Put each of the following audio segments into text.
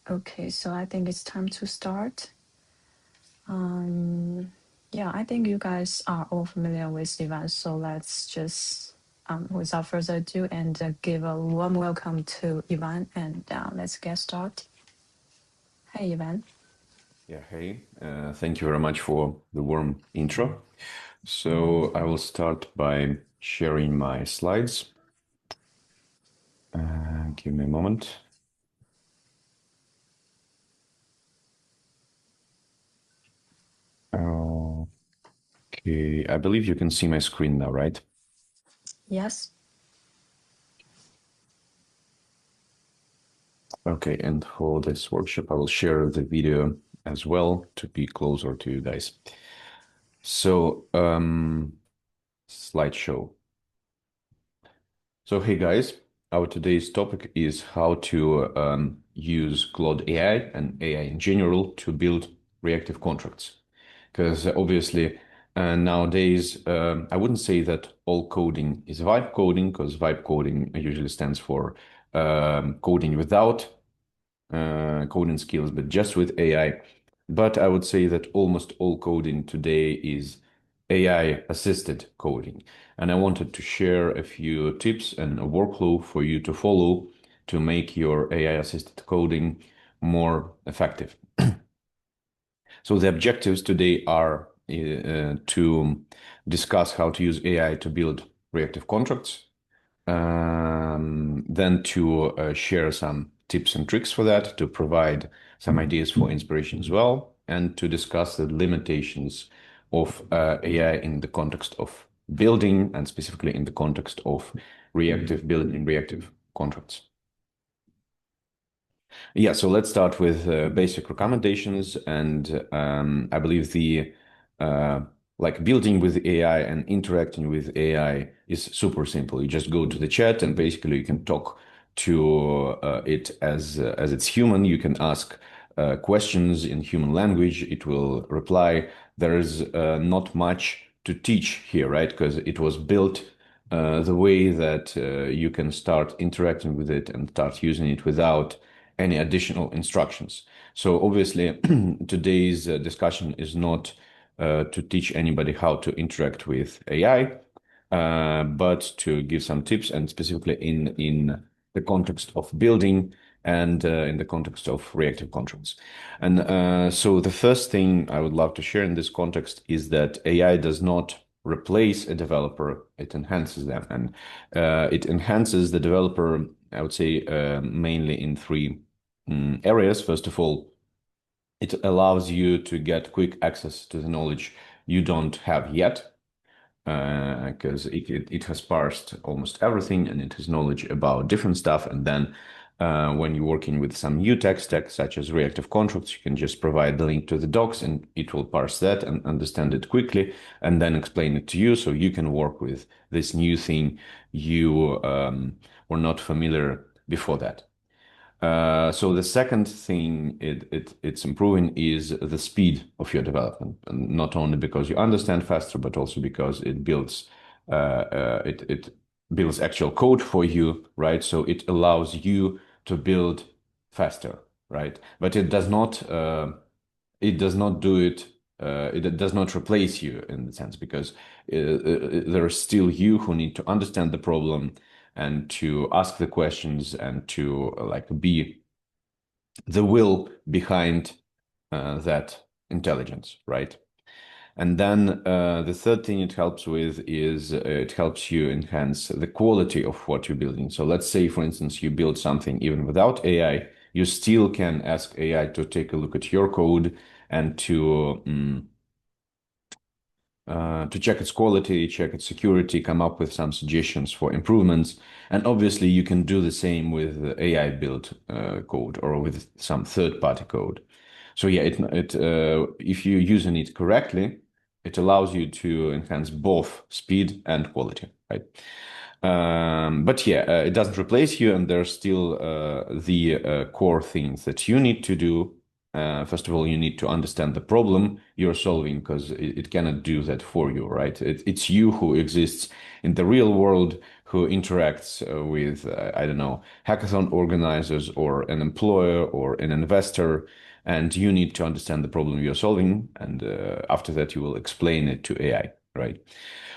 Okay, so I think it's time to start. Yeah, I think you guys are all familiar with Ivan, so let's just, without further ado, and give a warm welcome to Ivan, and let's get started. Hey, Ivan. Yeah, hey, thank you very much for the warm intro. So I will start by sharing my slides. Give me a moment. Okay, I believe you can see my screen now, right? Yes. Okay, and for this workshop, I will share the video as well to be closer to you guys. So, slideshow. So, hey guys, our today's topic is how to use Claude AI and AI in general to build reactive contracts. Because obviously nowadays, I wouldn't say that all coding is vibe coding, because vibe coding usually stands for coding without coding skills, but just with AI. But I would say that almost all coding today is AI assisted coding. And I wanted to share a few tips and a workflow for you to follow to make your AI assisted coding more effective. So the objectives today are to discuss how to use AI to build reactive contracts, then to share some tips and tricks for that, to provide some ideas for inspiration as well, and to discuss the limitations of AI in the context of building and specifically in the context of reactive building reactive contracts. Yeah, so let's start with basic recommendations, and I believe the like building with AI and interacting with AI is super simple. You just go to the chat, and basically you can talk to it as it's human. You can ask questions in human language. It will reply. There is not much to teach here, right? Because it was built the way that you can start interacting with it and start using it without any additional instructions. So obviously, today's discussion is not to teach anybody how to interact with AI, but to give some tips, and specifically in the context of building and in the context of reactive contracts. And so the first thing I would love to share in this context is that AI does not replace a developer, it enhances them. And it enhances the developer, I would say, mainly in three areas. First of all, it allows you to get quick access to the knowledge you don't have yet, because it has parsed almost everything and it has knowledge about different stuff. And then when you're working with some new tech stack, such as reactive contracts, you can just provide the link to the docs and it will parse that and understand it quickly and then explain it to you so you can work with this new thing you were not familiar before that. So the second thing it's improving is the speed of your development, and not only because you understand faster, but also because it builds it builds actual code for you, right? So it allows you to build faster, right? But it does not do it. It does not replace you in the sense because there's still you who need to understand the problem and to ask the questions and to like be the will behind that intelligence, right? And then the third thing it helps with is it helps you enhance the quality of what you're building. So let's say, for instance, you build something even without AI, you still can ask AI to take a look at your code and to check its quality, check its security, come up with some suggestions for improvements. And obviously, you can do the same with AI built code or with some third-party code. So yeah, if you're using it correctly, it allows you to enhance both speed and quality, right? But yeah, it doesn't replace you, and there's still the core things that you need to do. First of all, you need to understand the problem you're solving because it cannot do that for you, right? It's you who exists in the real world who interacts with, I don't know, hackathon organizers or an employer or an investor, and you need to understand the problem you're solving, and after that you will explain it to AI, right?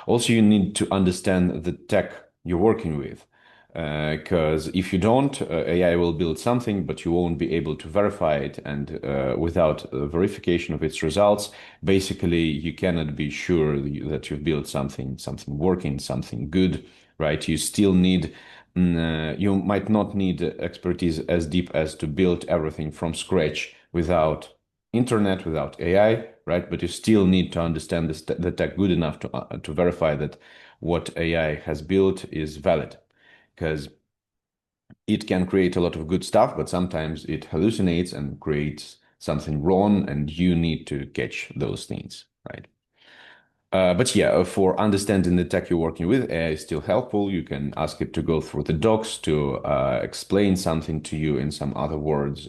Also, you need to understand the tech you're working with, because if you don't, AI will build something, but you won't be able to verify it, and without verification of its results, basically you cannot be sure that you've built something working, something good, right? You still need you might not need expertise as deep as to build everything from scratch without internet, without AI, right? But you still need to understand the tech good enough to verify that what AI has built is valid, because it can create a lot of good stuff, but sometimes it hallucinates and creates something wrong, and you need to catch those things, right? But yeah, for understanding the tech you're working with, AI is still helpful. You can ask it to go through the docs to explain something to you in some other words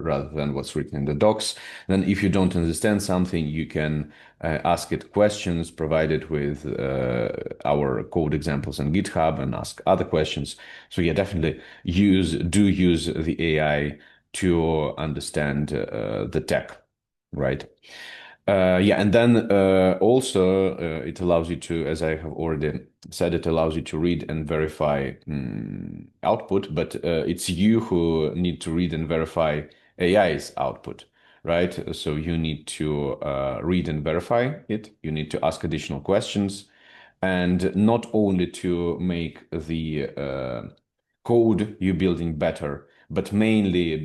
rather than what's written in the docs. Then if you don't understand something, you can ask it questions provided with our code examples on GitHub and ask other questions. So yeah, definitely use the AI to understand the tech, right? Yeah, and then also it allows you to, as I have already said, it allows you to read and verify output, but it's you who need to read and verify AI's output, right? So you need to read and verify it. You need to ask additional questions, and not only to make the code you're building better, but mainly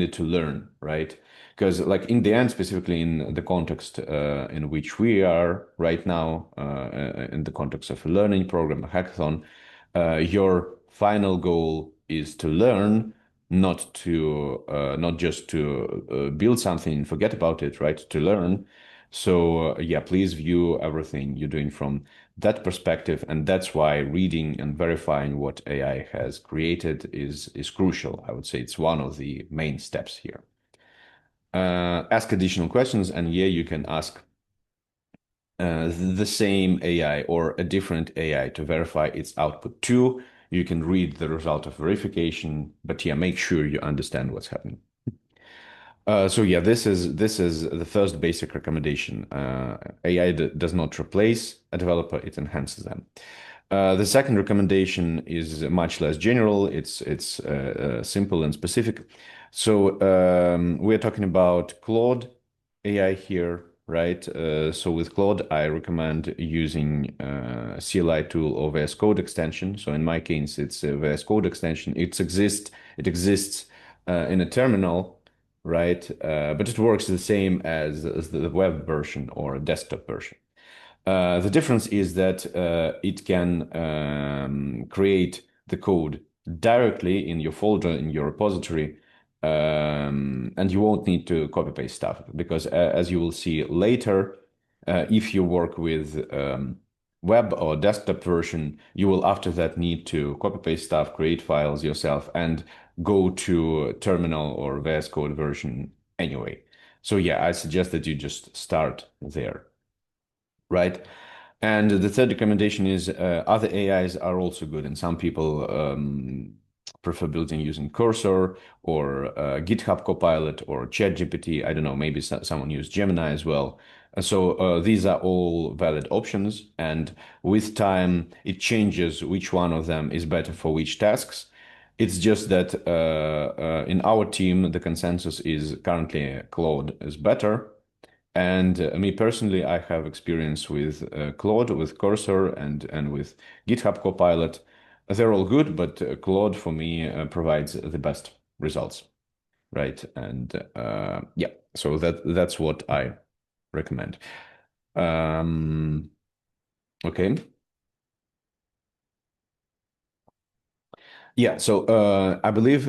to learn, right? Because like in the end, specifically in the context in which we are right now, in the context of a learning program, a hackathon, your final goal is to learn, not just to build something and forget about it, right? To learn. So yeah, please view everything you're doing from that perspective, and that's why reading and verifying what AI has created is crucial. I would say it's one of the main steps here. Ask additional questions, and yeah, you can ask the same AI or a different AI to verify its output too. You can read the result of verification, but yeah, make sure you understand what's happening. So yeah, this is the first basic recommendation. AI does not replace a developer; it enhances them. The second recommendation is much less general. It's simple and specific. So we're talking about Claude AI here, right? So with Claude, I recommend using CLI tool or VS Code extension. So in my case, it's a VS Code extension. It exists in a terminal, right? But it works the same as the web version or desktop version. The difference is that it can create the code directly in your folder, in your repository, and you won't need to copy paste stuff because, as you will see later, if you work with web or desktop version, you will after that need to copy paste stuff, create files yourself, and go to terminal or VS Code version anyway. So yeah, I suggest that you just start there, right? And the third recommendation is other AIs are also good, and some people prefer building using Cursor or GitHub Copilot or ChatGPT. I don't know, maybe someone used Gemini as well. So these are all valid options, and with time, it changes which one of them is better for which tasks. It's just that in our team, the consensus is currently Claude is better. And me personally, I have experience with Claude, with Cursor, and with GitHub Copilot. They're all good, but Claude for me provides the best results, right? And yeah, so that's what I recommend. Okay. Yeah, so I believe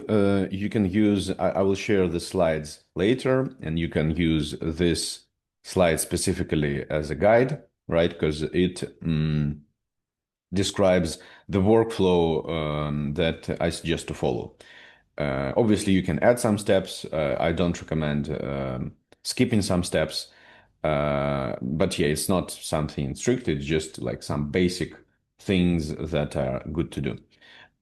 you can use, I will share the slides later, and you can use this slide specifically as a guide, right? Because it describes the workflow that I suggest to follow. Obviously, you can add some steps. I don't recommend skipping some steps. But yeah, it's not something strict. It's just like some basic things that are good to do.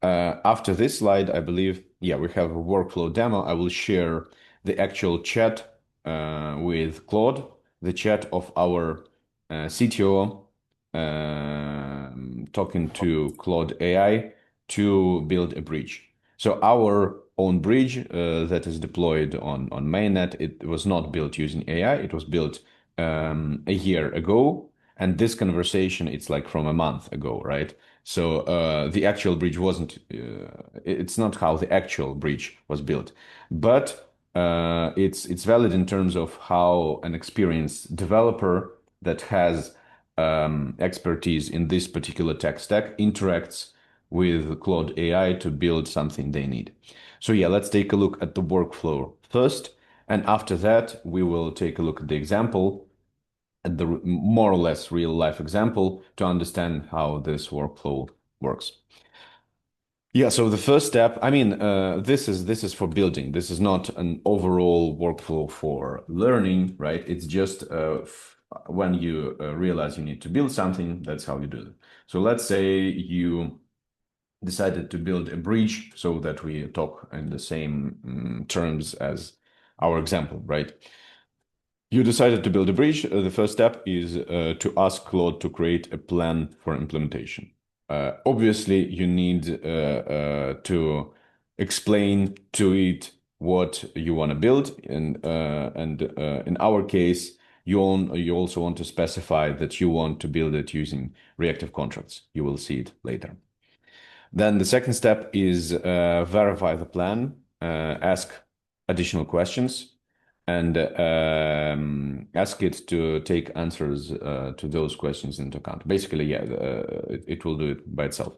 After this slide, I believe, yeah, we have a workflow demo. I will share the actual chat with Claude, the chat of our CTO talking to Claude AI to build a bridge. So our own bridge that is deployed on mainnet, it was not built using AI. It was built a year ago. And this conversation, it's like from a month ago, right? So the actual bridge wasn't, it's not how the actual bridge was built, but it's valid in terms of how an experienced developer that has expertise in this particular tech stack interacts with Claude AI to build something they need. So yeah, let's take a look at the workflow first. And after that, we will take a look at the example, at the more or less real life example to understand how this workflow works. Yeah, so the first step, I mean, this is for building. This is not an overall workflow for learning, right? It's just when you realize you need to build something, that's how you do it. So let's say you decided to build a bridge so that we talk in the same terms as our example, right? You decided to build a bridge. The first step is to ask Claude to create a plan for implementation. Obviously, you need to explain to it what you want to build, and in our case, you also want to specify that you want to build it using reactive contracts. You will see it later. Then the second step is verify the plan, ask additional questions, and ask it to take answers to those questions into account. Basically, yeah, it will do it by itself.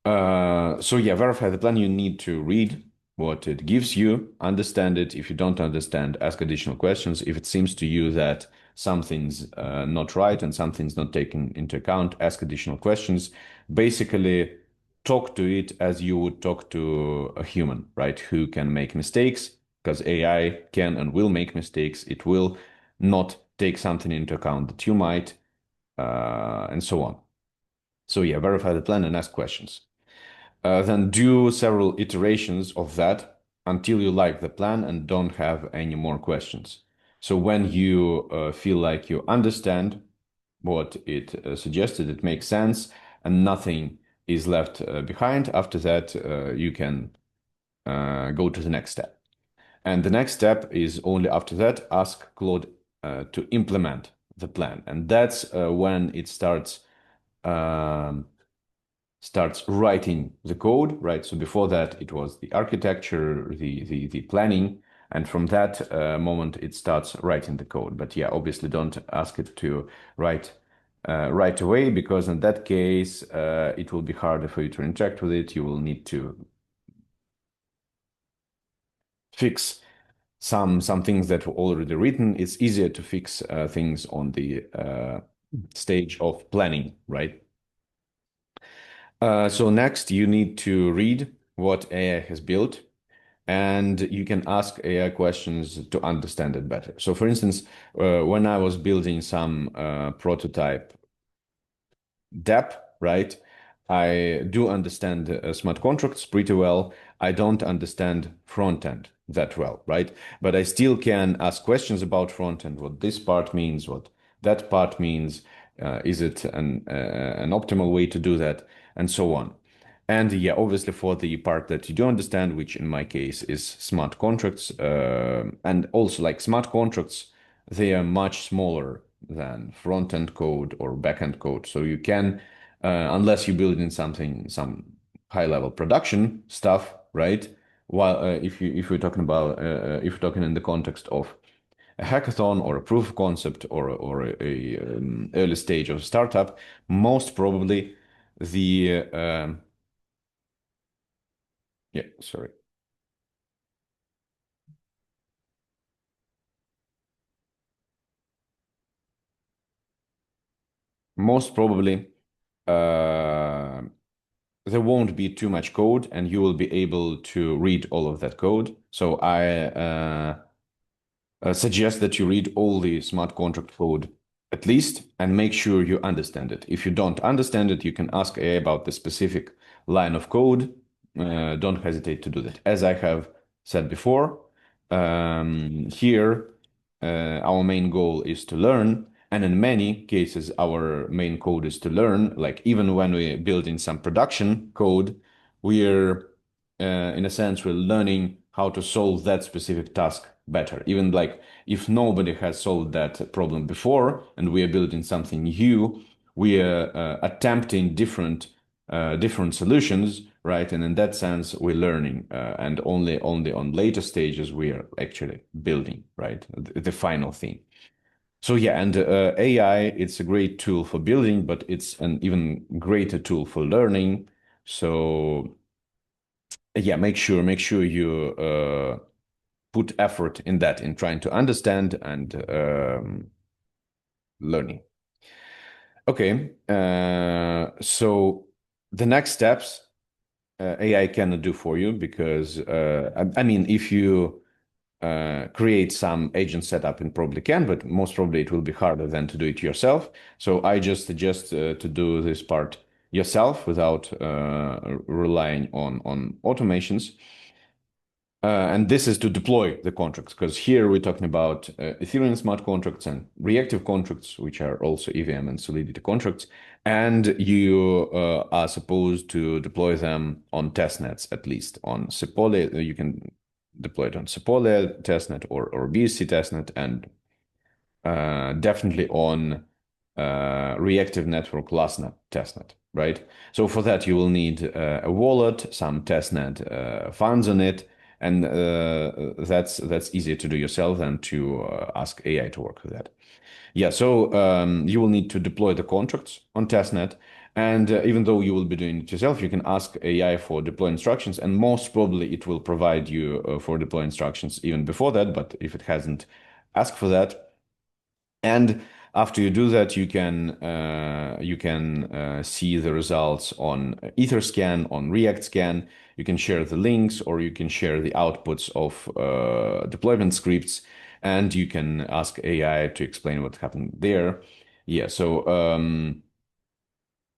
So yeah, verify the plan. You need to read what it gives you, understand it. If you don't understand, ask additional questions. If it seems to you that something's not right and something's not taken into account, ask additional questions. Basically, talk to it as you would talk to a human, right? Who can make mistakes, because AI can and will make mistakes. It will not take something into account that you might, and so on. So yeah, verify the plan and ask questions. Then do several iterations of that until you like the plan and don't have any more questions. So when you feel like you understand what it suggested, it makes sense, and nothing is left behind, after that, you can go to the next step. And the next step is only after that, ask Claude to implement the plan. And that's when it starts writing the code, right? So before that, it was the architecture, the planning, and from that moment, it starts writing the code. But yeah, obviously, don't ask it to write right away, because in that case, it will be harder for you to interact with it. You will need to fix some things that were already written. It's easier to fix things on the stage of planning, right? So next, you need to read what AI has built, and you can ask AI questions to understand it better. So for instance, when I was building some prototype dApp, right? I do understand smart contracts pretty well. I don't understand front end that well, right? But I still can ask questions about front end, what this part means, what that part means. Is it an optimal way to do that, and so on. And yeah, obviously for the part that you do understand, which in my case is smart contracts, and also like smart contracts, they are much smaller than front-end code or back-end code. So you can, unless you build in something, some high-level production stuff, right? While if you're talking about if you're talking in the context of a hackathon or a proof of concept or a early stage of startup, most probably the yeah, sorry. Most probably, uh, there won't be too much code and you will be able to read all of that code. So I suggest that you read all the smart contract code at least, and make sure you understand it. If you don't understand it, you can ask AI about the specific line of code. Don't hesitate to do that. As I have said before, here our main goal is to learn, and in many cases, our main code is to learn. Like even when we build in some production code, we're in a sense, we're learning how to solve that specific task better. Even like if nobody has solved that problem before and we are building something new, we are attempting different solutions, right? And in that sense, we're learning, and only on later stages we are actually building, right? The final thing. So yeah, and AI, it's a great tool for building, but it's an even greater tool for learning. So yeah, make sure you put effort in that, in trying to understand and learning. Okay, so the next steps AI cannot do for you because I mean, if you create some agent setup, and probably can, but most probably it will be harder than to do it yourself. So I just suggest to do this part yourself without relying on automations. And this is to deploy the contracts, because here we're talking about Ethereum smart contracts and reactive contracts, which are also EVM and Solidity contracts. And you are supposed to deploy them on testnets, at least on Sepole. You can deploy it on Sepole testnet or BSC testnet, and definitely on reactive network lastnet testnet, right? So for that, you will need a wallet, some testnet funds on it, and that's easier to do yourself than to ask AI to work with that. Yeah, so you will need to deploy the contracts on testnet, and even though you will be doing it yourself, you can ask AI for deploy instructions, and most probably it will provide you for deploy instructions even before that. But if it hasn't, ask for that. And after you do that, you can see the results on Etherscan, on ReactScan. You can share the links, or you can share the outputs of deployment scripts, and you can ask AI to explain what happened there. Yeah, so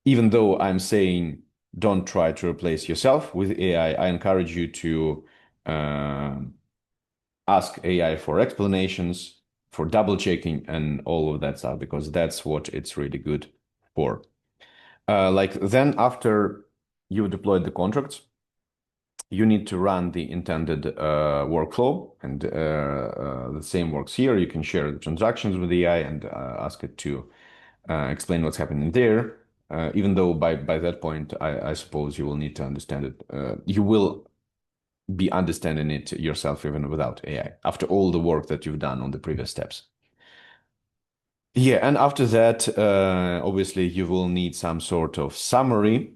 even though I'm saying don't try to replace yourself with AI, I encourage you to ask AI for explanations, for double checking, and all of that stuff, because that's what it's really good for. Like then after you deployed the contracts, you need to run the intended workflow, and the same works here. You can share the transactions with AI and ask it to explain what's happening there. Even though by that point, I suppose you will need to understand it. You will be understanding it yourself even without AI, after all the work that you've done on the previous steps. Yeah, and after that, obviously you will need some sort of summary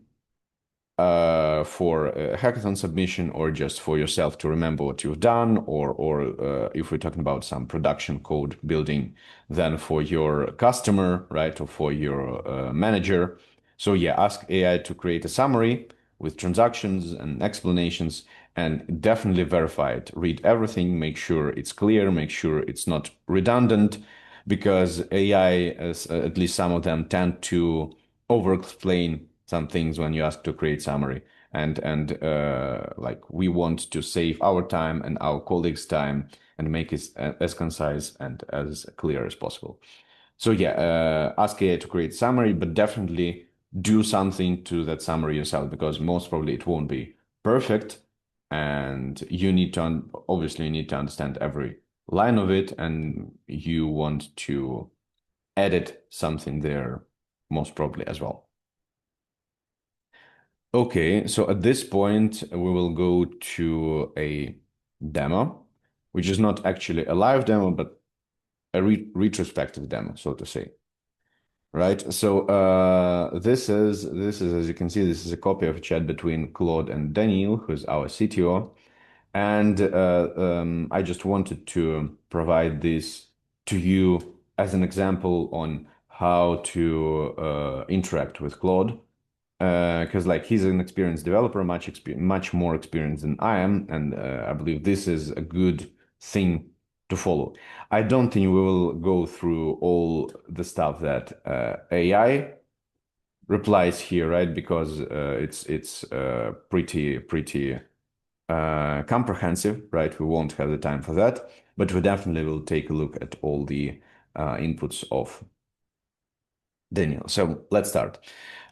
for a hackathon submission, or just for yourself to remember what you've done, or if we're talking about some production code building, then for your customer, right, or for your manager. So yeah, ask AI to create a summary with transactions and explanations, and definitely verify it. Read everything, make sure it's clear, make sure it's not redundant, because AI, at least some of them, tend to over-explain some things when you ask to create summary. And like, we want to save our time and our colleagues' time and make it as concise and as clear as possible. So yeah, ask AI to create summary, but definitely do something to that summary yourself, because most probably it won't be perfect, and you need to obviously you need to understand every line of it, and you want to edit something there most probably as well. Okay, so at this point, we will go to a demo, which is not actually a live demo, but a retrospective demo, so to say. Right. So this is, as you can see, this is a copy of a chat between Claude and Daniel, who's our CTO. And I just wanted to provide this to you as an example on how to interact with Claude. Because like, he's an experienced developer, much more experienced than I am, and I believe this is a good thing to follow. I don't think we will go through all the stuff that AI replies here, right? Because it's pretty comprehensive, right? We won't have the time for that, but we definitely will take a look at all the inputs of Daniel. So let's start.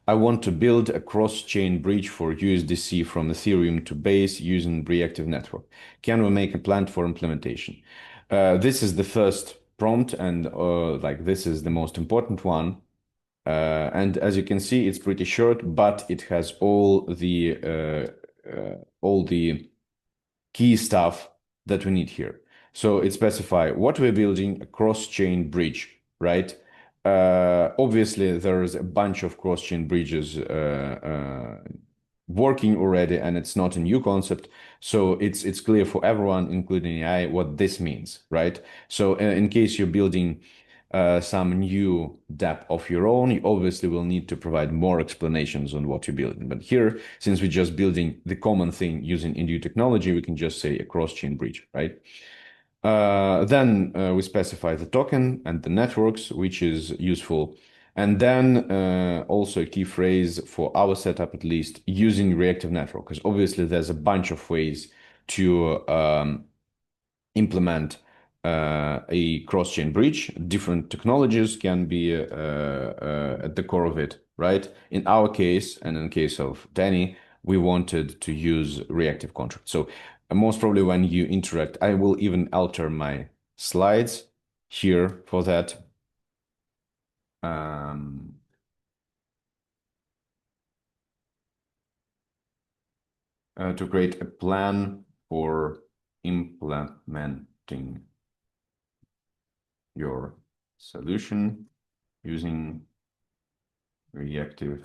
I want to build a cross-chain bridge for USDC from Ethereum to Base using Reactive Network. Can we make a plan for implementation? This is the first prompt, and like this is the most important one. And as you can see, it's pretty short, but it has all the key stuff that we need here. So it specifies what we're building, a cross-chain bridge, right? Obviously, there's a bunch of cross-chain bridges working already, and it's not a new concept. So it's clear for everyone, including AI, what this means, right? So in case you're building some new dApp of your own, you obviously will need to provide more explanations on what you're building. But here, since we're just building the common thing using Indu technology, we can just say a cross-chain bridge, right? Then we specify the token and the networks, which is useful. And then also a key phrase for our setup, at least, using reactive network, because obviously there's a bunch of ways to implement a cross-chain bridge. Different technologies can be at the core of it, right? In our case, and in case of Danny, we wanted to use reactive contracts. So most probably when you interact, I will even alter my slides here for that. To create a plan for implementing your solution using reactive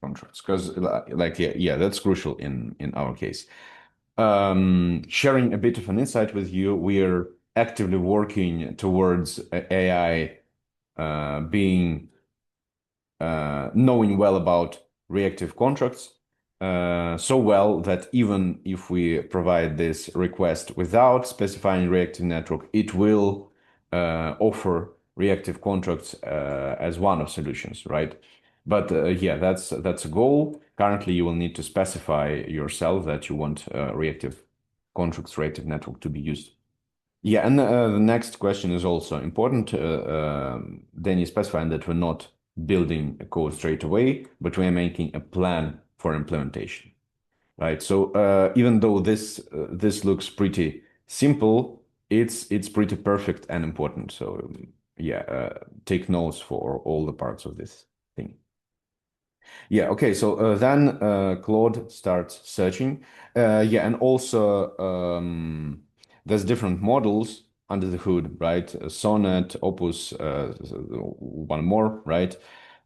contracts, because like yeah, that's crucial in our case. Sharing a bit of an insight with you, we are actively working towards AI being knowing well about reactive contracts, so well that even if we provide this request without specifying reactive network, it will offer reactive contracts as one of solutions, right? But yeah, that's a goal. Currently, you will need to specify yourself that you want reactive contracts, reactive network to be used. Yeah, and the next question is also important. Then you specifying that we're not building a code straight away, but we're making a plan for implementation, right? So even though this looks pretty simple, it's pretty perfect and important. So yeah, take notes for all the parts of this thing. Yeah, okay, so then Claude starts searching. Yeah, and also there's different models under the hood, right? Sonnet, Opus, one more, right?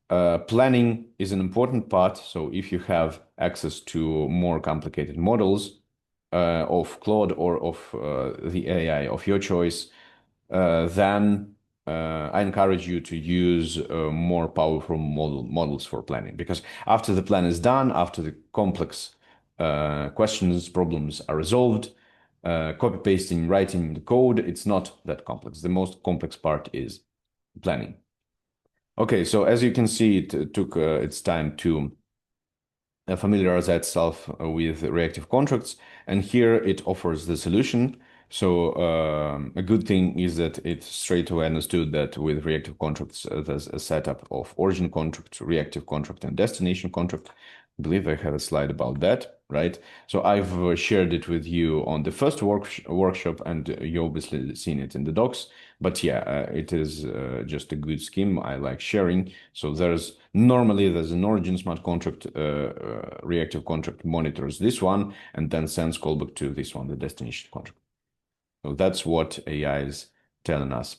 Planning is an important part. So if you have access to more complicated models of Claude or of the AI of your choice, then I encourage you to use more powerful models for planning, because after the plan is done, after the complex questions, problems are resolved, copy pasting, writing the code, it's not that complex. The most complex part is planning. Okay, so as you can see, it took its time to familiarize itself with reactive contracts, and here it offers the solution. So a good thing is that it straight away understood that with reactive contracts, there's a setup of origin contract, reactive contract, and destination contract. I believe I have a slide about that, right? So I've shared it with you on the first workshop, and you obviously seen it in the docs. But yeah, it is just a good scheme. I like sharing. So normally there's an origin smart contract, reactive contract monitors this one, and then sends callback to this one, the destination contract. So that's what AI is telling us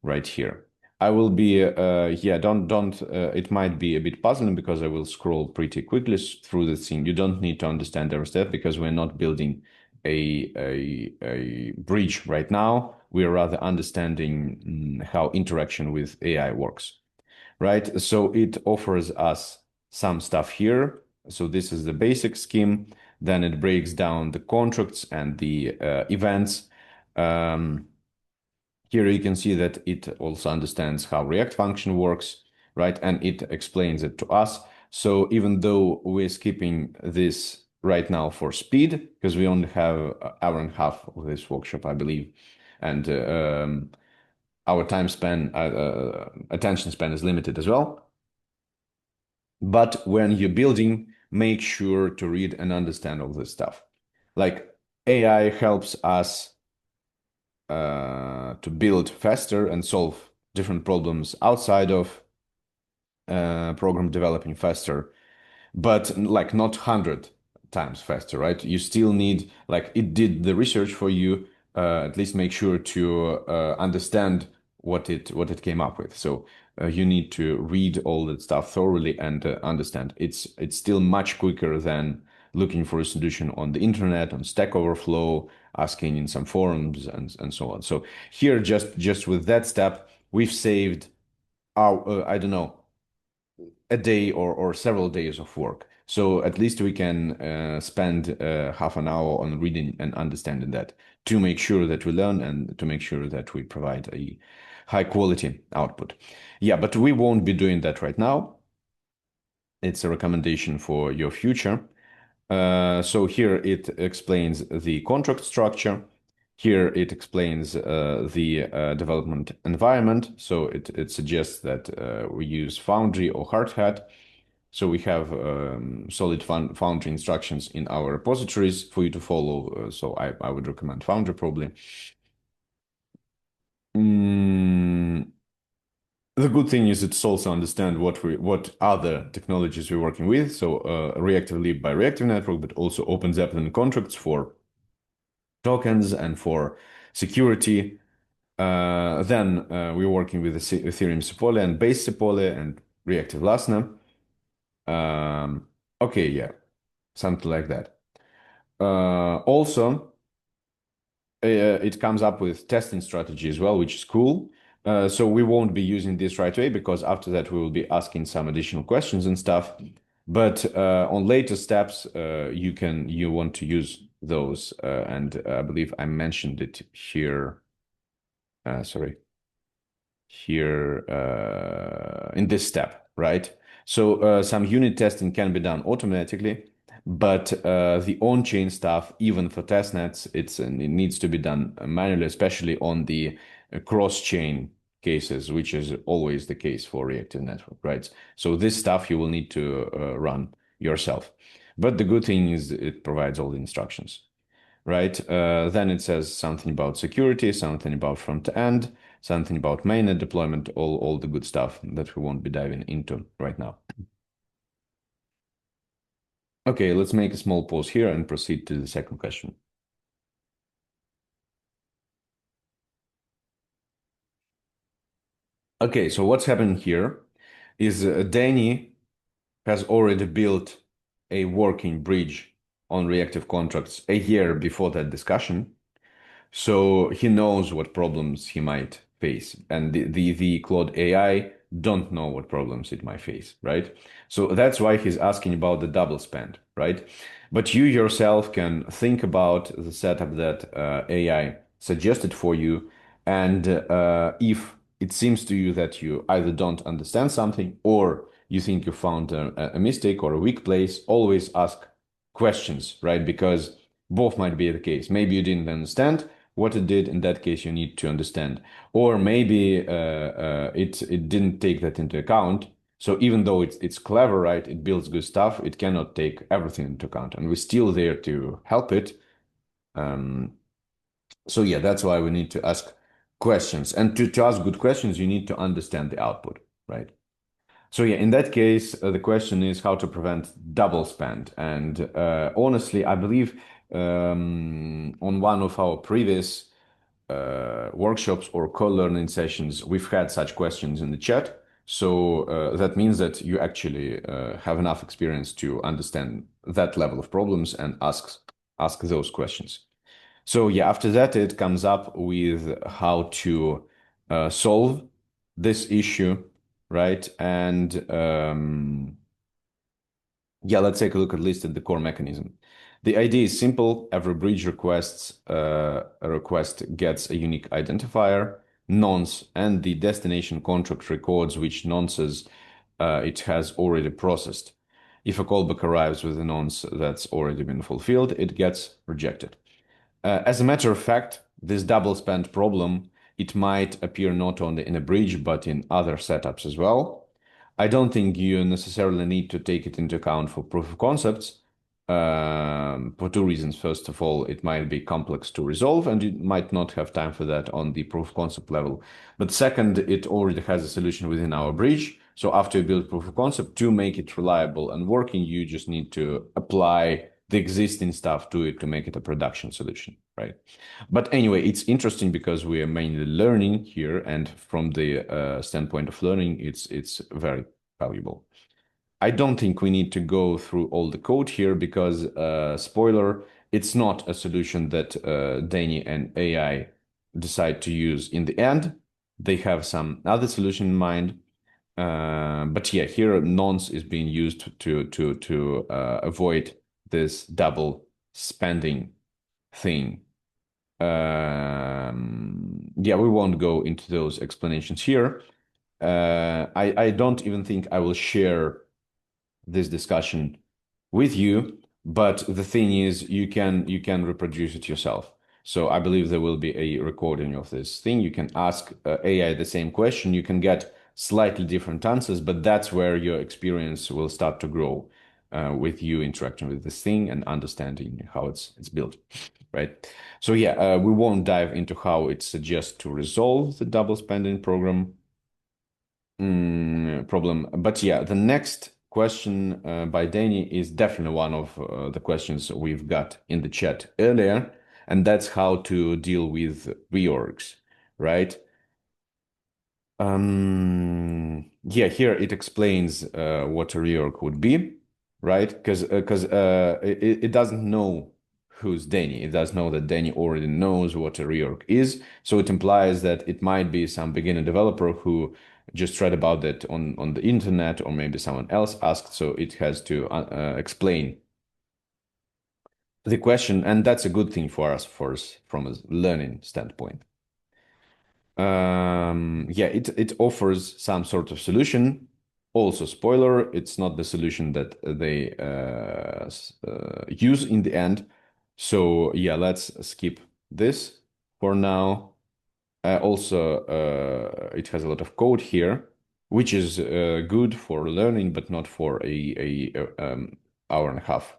right here. I will be, yeah, don't, it might be a bit puzzling because I will scroll pretty quickly through the thing. You don't need to understand every step because we're not building a bridge right now. We're rather understanding how interaction with AI works, right? So it offers us some stuff here. So this is the basic scheme. Then it breaks down the contracts and the events. Here you can see that it also understands how React function works, right? And it explains it to us. So even though we're skipping this right now for speed, because we only have an hour and a half of this workshop, I believe, and our attention span is limited as well. But when you're building, make sure to read and understand all this stuff. Like AI helps us to build faster and solve different problems outside of program developing faster, but like not 100 times faster, right? You still need, like it did the research for you, at least make sure to understand what it came up with. So you need to read all that stuff thoroughly and understand. It's still much quicker than looking for a solution on the internet, on Stack Overflow, asking in some forums and so on. So here, just with that step, we've saved our, I don't know, a day or several days of work. So at least we can spend half an hour on reading and understanding that to make sure that we learn and to make sure that we provide a high quality output. Yeah, but we won't be doing that right now. It's a recommendation for your future. So here it explains the contract structure. Here it explains the development environment. So it suggests that we use Foundry or Hardhat. So we have solid Foundry instructions in our repositories for you to follow. So I would recommend Foundry probably. The good thing is it's also understand what other technologies we're working with. So Reactive Lib by Reactive Network, but also Open Zeppelin contracts for tokens and for security. Then we're working with the Ethereum Sepole and Base Sepole and Reactive Lasna. Okay, yeah, something like that. Also, it comes up with testing strategy as well, which is cool. So we won't be using this right away because after that we will be asking some additional questions and stuff. But on later steps, you want to use those, and I believe I mentioned it here. Sorry, here in this step, right? So some unit testing can be done automatically, but the on-chain stuff, even for testnets, it needs to be done manually, especially on the cross-chain cases, which is always the case for Reactive Network, right? So this stuff you will need to run yourself. But the good thing is it provides all the instructions, right? Then it says something about security, something about front end, something about mainnet deployment, all the good stuff that we won't be diving into right now. Okay, let's make a small pause here and proceed to the second question. Okay, so what's happening here is Danny has already built a working bridge on reactive contracts a year before that discussion. So he knows what problems he might face, and the Claude AI don't know what problems it might face, right? So that's why he's asking about the double spend, right? But you yourself can think about the setup that AI suggested for you, and if it seems to you that you either don't understand something or you think you found a mistake or a weak place, always ask questions, right? Because both might be the case. Maybe you didn't understand what it did. In that case, you need to understand. Or maybe it didn't take that into account. So even though it's clever, right? It builds good stuff. It cannot take everything into account, and we're still there to help it. So yeah, that's why we need to ask questions. And to ask good questions, you need to understand the output, right? So yeah, in that case, the question is how to prevent double spend. And honestly, I believe on one of our previous workshops or co-learning sessions, we've had such questions in the chat. So that means that you actually have enough experience to understand that level of problems and ask those questions. So yeah, after that, it comes up with how to solve this issue, right? And yeah, let's take a look at least at the core mechanism. The idea is simple. Every bridge request gets a unique identifier, nonce, and the destination contract records which nonces it has already processed. If a callback arrives with a nonce that's already been fulfilled, it gets rejected. As a matter of fact, this double spend problem, it might appear not only in a bridge, but in other setups as well. I don't think you necessarily need to take it into account for proof of concepts, for two reasons. First of all, it might be complex to resolve, and you might not have time for that on the proof of concept level. But second, it already has a solution within our bridge. So after you build proof of concept, to make it reliable and working, you just need to apply the existing stuff to it to make it a production solution, right? But anyway, it's interesting because we are mainly learning here, and from the standpoint of learning, it's very valuable. I don't think we need to go through all the code here because, spoiler, it's not a solution that Danny and AI decide to use in the end. They have some other solution in mind. But yeah, here nonce is being used to avoid this double spending thing. Yeah, we won't go into those explanations here. I don't even think I will share this discussion with you, but the thing is you can reproduce it yourself. So I believe there will be a recording of this thing. You can ask AI the same question. You can get slightly different answers, but that's where your experience will start to grow with you interacting with this thing and understanding how it's built, right? So yeah, we won't dive into how it suggests to resolve the double spending problem. But yeah, the next question by Danny is definitely one of the questions we've got in the chat earlier, and that's how to deal with reorgs, right? Yeah, here it explains what a reorg would be, right? Because it doesn't know who's Danny. It does know that Danny already knows what a reorg is, so it implies that it might be some beginner developer who just read about that on the internet, or maybe someone else asked, so it has to explain the question, and that's a good thing for us from a learning standpoint. Yeah, it offers some sort of solution. Also, spoiler, it's not the solution that they use in the end. So yeah, let's skip this for now. Also, it has a lot of code here, which is good for learning, but not for a hour and a half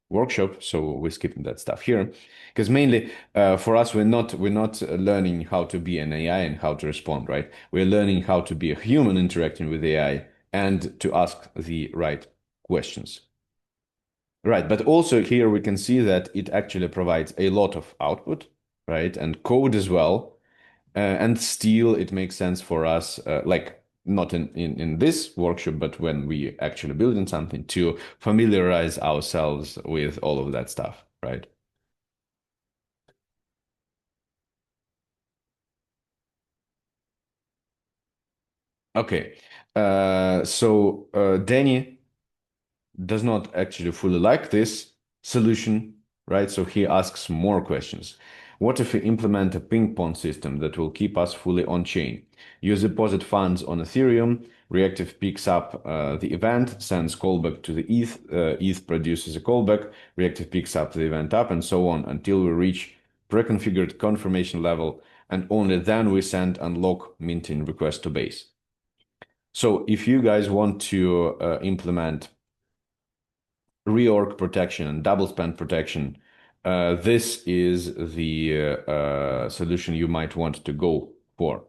workshop. So we're skipping that stuff here, because mainly for us, we're not learning how to be an AI and how to respond, right? We're learning how to be a human interacting with AI and to ask the right questions. Right, but also here we can see that it actually provides a lot of output, right? And code as well. And still it makes sense for us, like not in this workshop, but when we actually building something, to familiarize ourselves with all of that stuff, right? Okay. So Danny does not actually fully like this solution, right? So he asks more questions. What if we implement a ping pong system that will keep us fully on chain? You deposit funds on Ethereum, Reactive picks up the event, sends callback to the ETH, ETH produces a callback, Reactive picks up the event up, and so on until we reach pre-configured confirmation level, and only then we send unlock minting request to base. So if you guys want to implement reorg protection and double spend protection, this is the solution you might want to go for.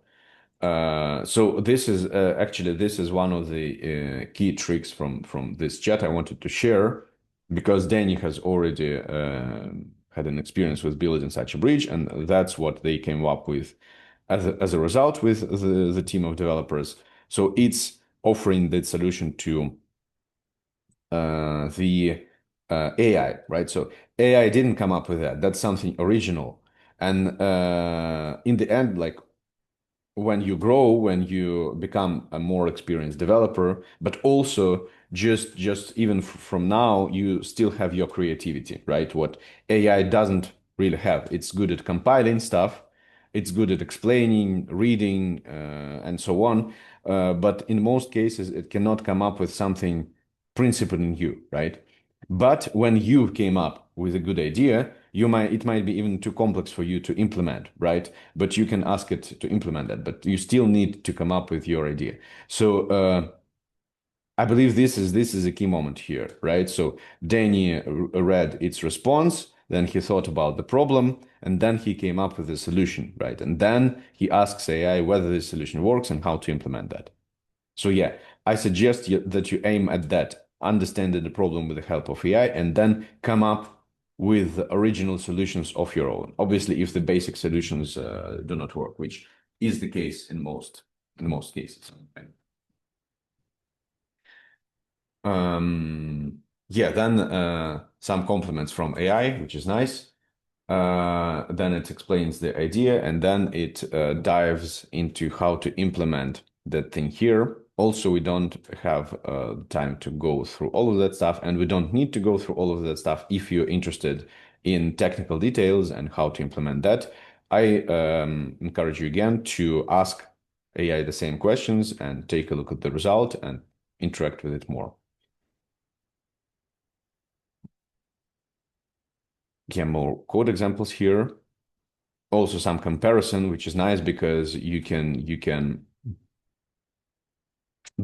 So this is actually this is one of the key tricks from this chat I wanted to share, because Danny has already had an experience with building such a bridge, and that's what they came up with as a result with the team of developers. So it's offering the solution to the AI, right? So AI didn't come up with that. That's something original. And in the end, like when you grow, when you become a more experienced developer, but also just even from now, you still have your creativity, right? What AI doesn't really have. It's good at compiling stuff. It's good at explaining, reading, and so on. But in most cases, it cannot come up with something principled in you, right? But when you came up with a good idea, it might be even too complex for you to implement, right? But you can ask it to implement that, but you still need to come up with your idea. So I believe this is a key moment here, right? So Danny read its response, then he thought about the problem, and then he came up with a solution, right? And then he asks AI whether this solution works and how to implement that. So yeah, I suggest that you aim at that, understanding the problem with the help of AI, and then come up with original solutions of your own. Obviously, if the basic solutions do not work, which is the case in most cases. Okay. Yeah, then some compliments from AI, which is nice. Then it explains the idea, and then it dives into how to implement that thing here. Also, we don't have time to go through all of that stuff, and we don't need to go through all of that stuff if you're interested in technical details and how to implement that. I encourage you again to ask AI the same questions and take a look at the result and interact with it more. Yeah, more code examples here. Also some comparison, which is nice because you can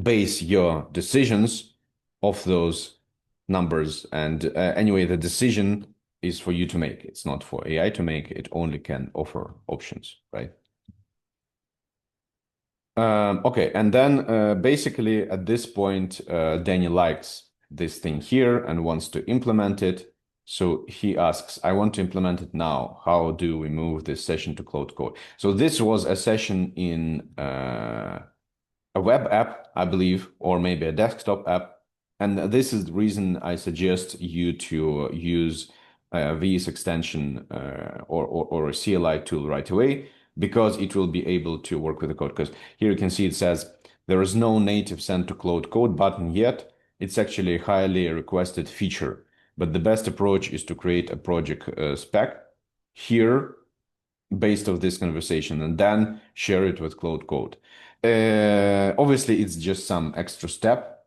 base your decisions off those numbers. And anyway, the decision is for you to make. It's not for AI to make. It only can offer options, right? Okay, and then basically at this point, Daniel likes this thing here and wants to implement it. So he asks, I want to implement it now. How do we move this session to Claude Code? So this was a session in a web app, I believe, or maybe a desktop app. And this is the reason I suggest you to use a VS extension or a CLI tool right away, because it will be able to work with the code. Because here you can see it says there is no native send to Claude Code button yet. It's actually a highly requested feature. But the best approach is to create a project spec here based off this conversation and then share it with Claude Code. Obviously, it's just some extra step,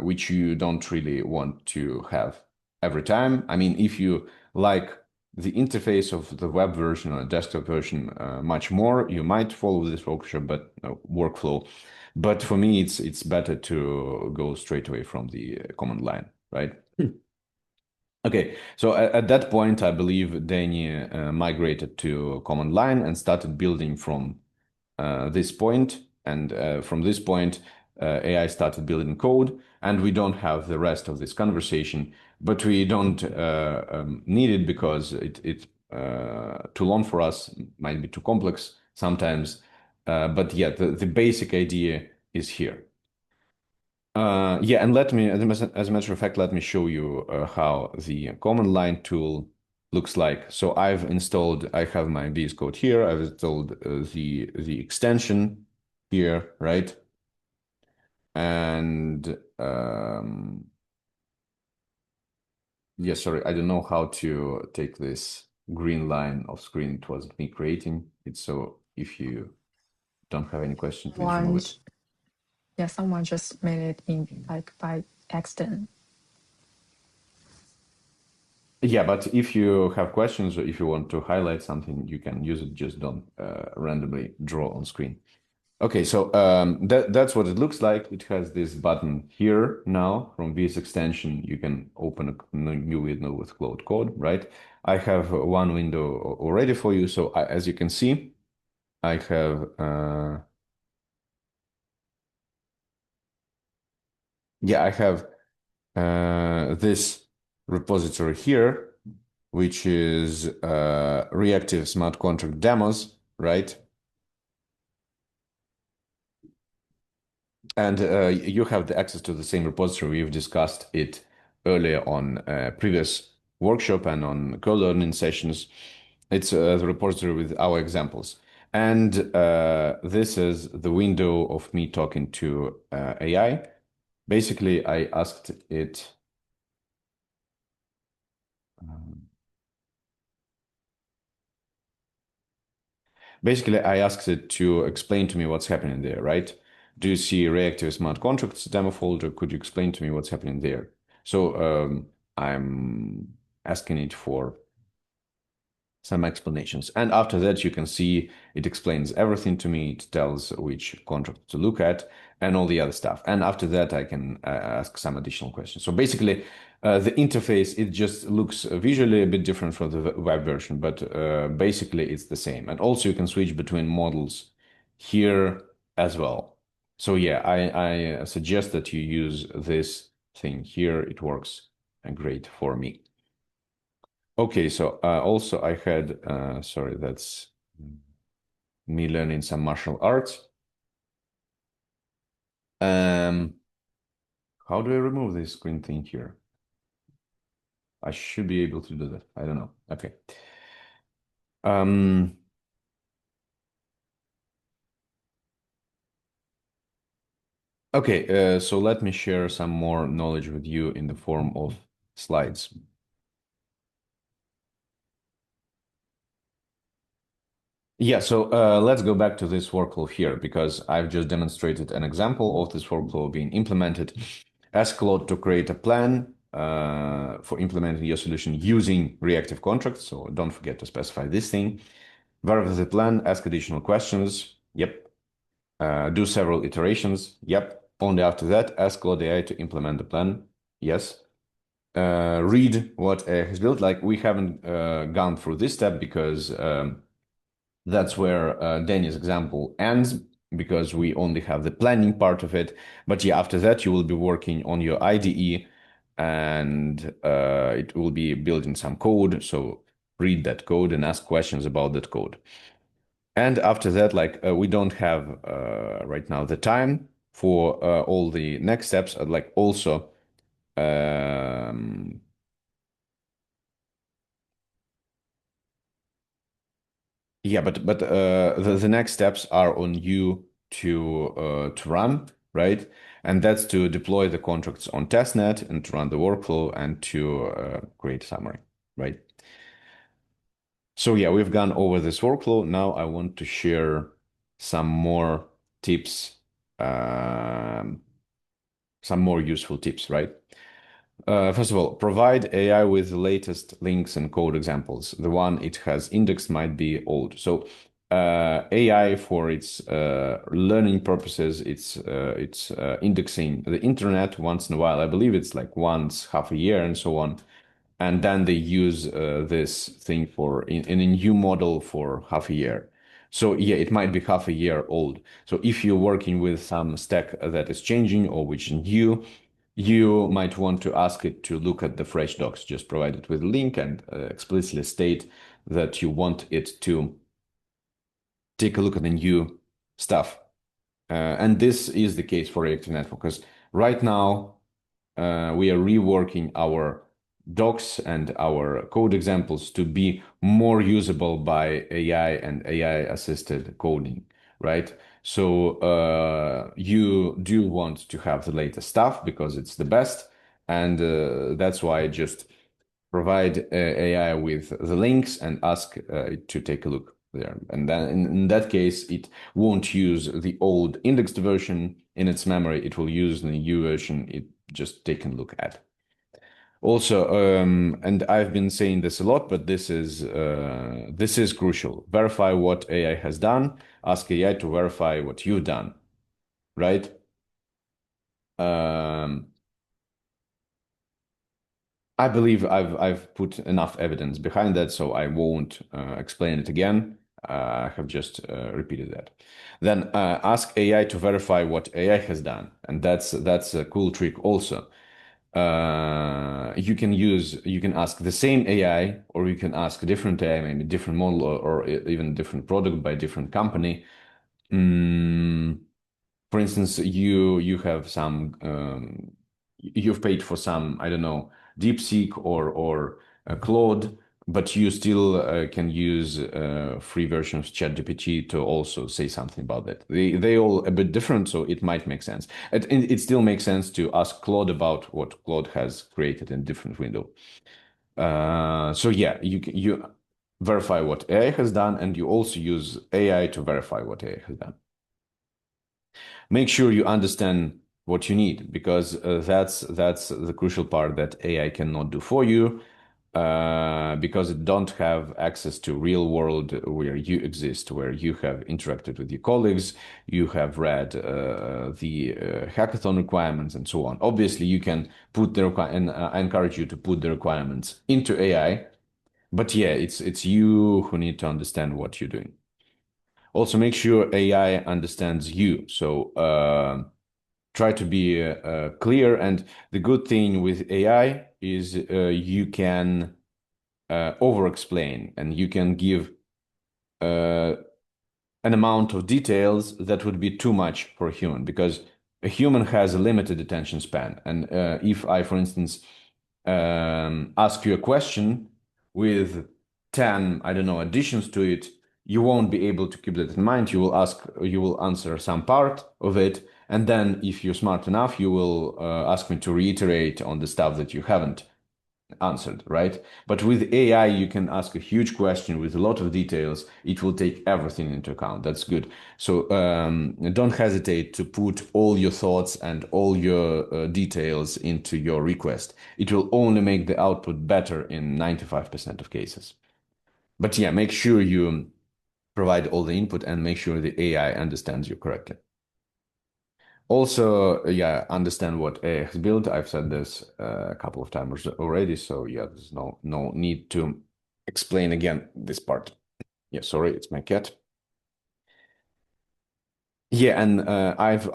which you don't really want to have every time. I mean, if you like the interface of the web version or desktop version much more, you might follow this workflow. But for me, it's better to go straight away from the command line, right? Okay, so at that point, I believe Danny migrated to command line and started building from this point. And from this point, AI started building code. And we don't have the rest of this conversation, but we don't need it because it's too long for us, might be too complex sometimes. But yeah, the basic idea is here. Yeah, and as a matter of fact, let me show you how the command line tool looks like. So I have my VS Code here. I've installed the extension here, right? And yeah, sorry, I don't know how to take this green line off screen. It wasn't me creating it. So if you don't have any question, please remove it. Yeah, someone just made it in like by accident. Yeah, but if you have questions or if you want to highlight something, you can use it. Just don't randomly draw on screen. Okay, so that's what it looks like. It has this button here now from VS Extension. You can open a new window with Claude Code, right? I have one window already for you. So as you can see, I have I have this repository here, which is reactive smart contract demos, right? And you have the access to the same repository. We've discussed it earlier on previous workshop and on co-learning sessions. It's the repository with our examples. And this is the window of me talking to AI. basically I asked it. Basically, I asked it to explain to me what's happening there, right? Do you see reactive smart contracts demo folder? Could you explain to me what's happening there? So I'm asking it for some explanations. And after that, you can see it explains everything to me. It tells which contract to look at and all the other stuff. And after that, I can ask some additional questions. So basically, the interface, it just looks visually a bit different from the web version, but basically it's the same. And also you can switch between models here as well. So yeah, I suggest that you use this thing here. It works great for me. Okay, so also I had, sorry, that's me learning some martial arts. Um, how do I remove this green thing here? I should be able to do that. I don't know. Okay. Um, okay, so let me share some more knowledge with you in the form of slides. Yeah, so let's go back to this workflow here because I've just demonstrated an example of this workflow being implemented. Ask Claude to create a plan for implementing your solution using reactive contracts. So don't forget to specify this thing. Verify the plan, ask additional questions. Yep. Do several iterations. Yep. Only after that, ask Claude AI to implement the plan. Yes. Read what AI has built. Like we haven't gone through this step because that's where Danny's example ends because we only have the planning part of it. But yeah, after that, you will be working on your IDE and it will be building some code. So read that code and ask questions about that code. And after that, like we don't have right now the time for all the next steps. Like also um, yeah, but the next steps are on you to run, right? And that's to deploy the contracts on testnet and to run the workflow and to create summary, right? So yeah, we've gone over this workflow. Now I want to share some more tips, um, some more useful tips, right? First of all, provide AI with the latest links and code examples. The one it has indexed might be old. So AI for its learning purposes, it's indexing the internet once in a while. I believe it's like once half a year and so on. And then they use this thing for in a new model for half a year. So yeah, it might be half a year old. So if you're working with some stack that is changing or which is new, you might want to ask it to look at the fresh docs. Just provide it with a link and explicitly state that you want it to take a look at the new stuff. And this is the case for Reactive Network because right now we are reworking our docs and our code examples to be more usable by AI and AI assisted coding, right? So you do want to have the latest stuff because it's the best. And that's why I just provide AI with the links and ask it to take a look there. And then in that case, it won't use the old indexed version in its memory. It will use the new version it just taken a look at. Also, and I've been saying this a lot, but this is crucial. Verify what AI has done. Ask AI to verify what you've done, right? Um, I believe I've put enough evidence behind that, so I won't explain it again. I have just repeated that. Then ask AI to verify what AI has done, and that's a cool trick also. You can ask the same AI, or you can ask a different AI, maybe different model, or even different product by different company. Mm, for instance, you have some you've paid for some, I don't know, DeepSeek or Claude, but you still can use free version of ChatGPT to also say something about that. They all a bit different, so it might make sense. It still makes sense to ask Claude about what Claude has created in different window. So yeah, you verify what AI has done, and you also use AI to verify what AI has done. Make sure you understand what you need, because that's the crucial part that AI cannot do for you, because it don't have access to real world where you exist, where you have interacted with your colleagues, you have read the hackathon requirements and so on. Obviously, you can put the and I encourage you to put the requirements into AI, but yeah, it's you who need to understand what you're doing. Also, make sure AI understands you. So try to be clear. And the good thing with AI is you can over-explain, and you can give an amount of details that would be too much for a human, because a human has a limited attention span. And if I, for instance, ask you a question with 10, I don't know, additions to it, you won't be able to keep that in mind. You will answer some part of it, and then if you're smart enough, you will ask me to reiterate on the stuff that you haven't answered, right? But with AI, you can ask a huge question with a lot of details. It will take everything into account. That's good. So don't hesitate to put all your thoughts and all your details into your request. It will only make the output better in 95% of cases. But yeah, make sure you provide all the input and make sure the AI understands you correctly. Also, yeah, understand what AI has built. I've said this a couple of times already, so yeah, there's no need to explain again this part. Yeah, sorry, it's my cat. Yeah, and I've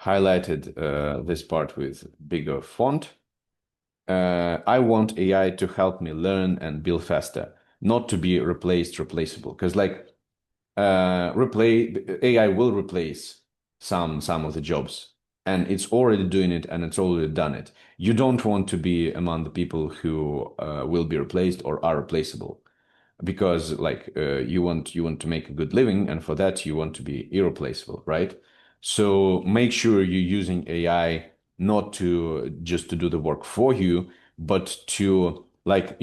highlighted this part with bigger font. I want AI to help me learn and build faster, not to be replaceable. Because like AI will replace some of the jobs, and it's already doing it, and it's already done it. You don't want to be among the people who will be replaced or are replaceable, because like you want to make a good living, and for that you want to be irreplaceable, right? So make sure you're using AI not to just to do the work for you, but to, like,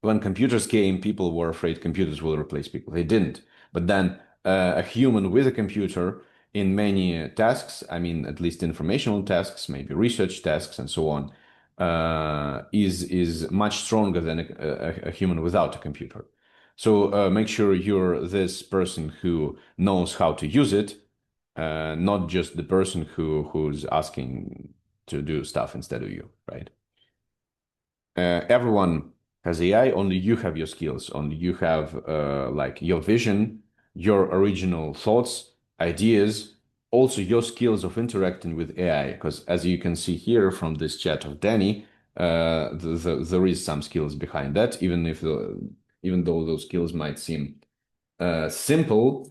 when computers came, people were afraid computers will replace people. They didn't. But then a human with a computer in many tasks, I mean, at least informational tasks, maybe research tasks and so on, is much stronger than a human without a computer. So make sure you're this person who knows how to use it, not just the person who's asking to do stuff instead of you, right? Everyone has AI, only you have your skills, only you have like your vision, your original thoughts, ideas, also your skills of interacting with AI. Because as you can see here from this chat of Danny, there is some skills behind that, even though those skills might seem simple,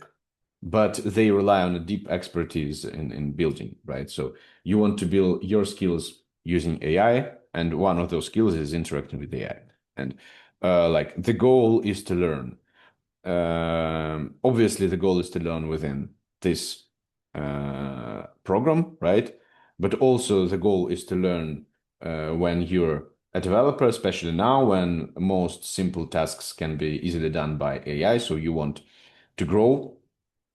but they rely on a deep expertise in building, right? So you want to build your skills using AI, and one of those skills is interacting with AI. And like the goal is to learn. Obviously, the goal is to learn within this program, right? But also the goal is to learn when you're a developer, especially now when most simple tasks can be easily done by AI. So you want to grow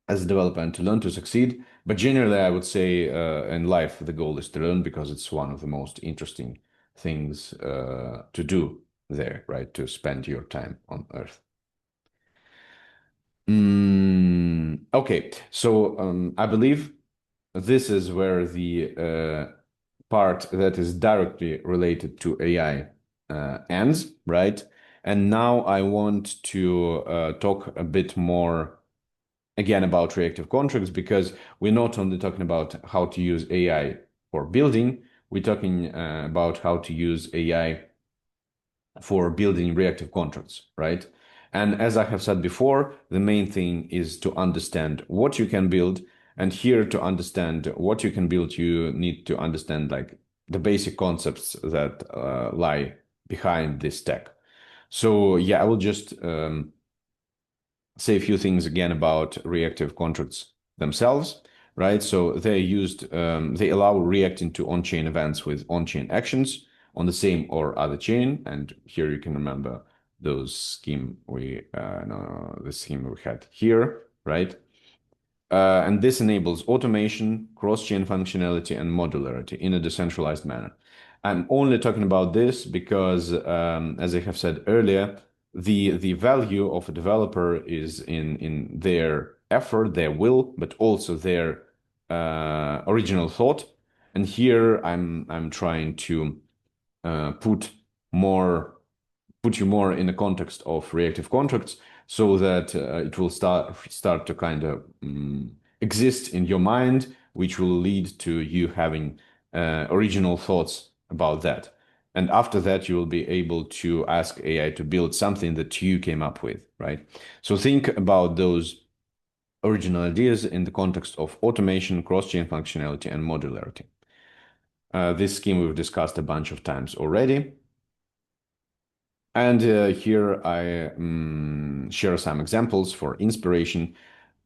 as a developer and to learn to succeed. But generally, I would say in life, the goal is to learn, because it's one of the most interesting things to do there, right? To spend your time on Earth. Okay, so I believe this is where the part that is directly related to AI ends, right? And now I want to talk a bit more again about reactive contracts, because we're not only talking about how to use AI for building, we're talking about how to use AI for building reactive contracts, right? And as I have said before, the main thing is to understand what you can build. And here, to understand what you can build, you need to understand like the basic concepts that lie behind this tech. So yeah, I will just say a few things again about reactive contracts themselves, right? So they allow reacting to on-chain events with on-chain actions on the same or other chain. And here you can remember the scheme we had here, right? And this enables automation, cross-chain functionality, and modularity in a decentralized manner. I'm only talking about this because, as I have said earlier, the value of a developer is in their effort, their will, but also their original thought. And here I'm trying to put you more in the context of reactive contracts, so that it will start to kind of exist in your mind, which will lead to you having original thoughts about that. And after that, you will be able to ask AI to build something that you came up with, right? So think about those original ideas in the context of automation, cross-chain functionality, and modularity. This scheme we've discussed a bunch of times already. And here I share some examples for inspiration,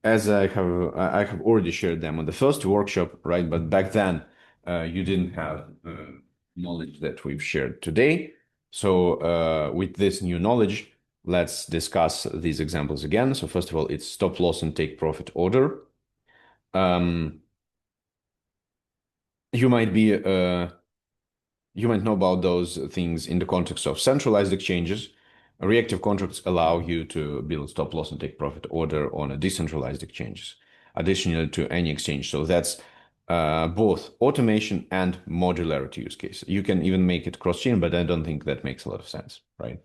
as I have already shared them on the first workshop, right? But back then, you didn't have knowledge that we've shared today. So with this new knowledge, let's discuss these examples again. So first of all, it's stop loss and take profit order. You might be You might know about those things in the context of centralized exchanges. Reactive contracts allow you to build stop loss and take profit order on a decentralized exchanges, additional to any exchange. So that's both automation and modularity use case. You can even make it cross-chain, but I don't think that makes a lot of sense, right?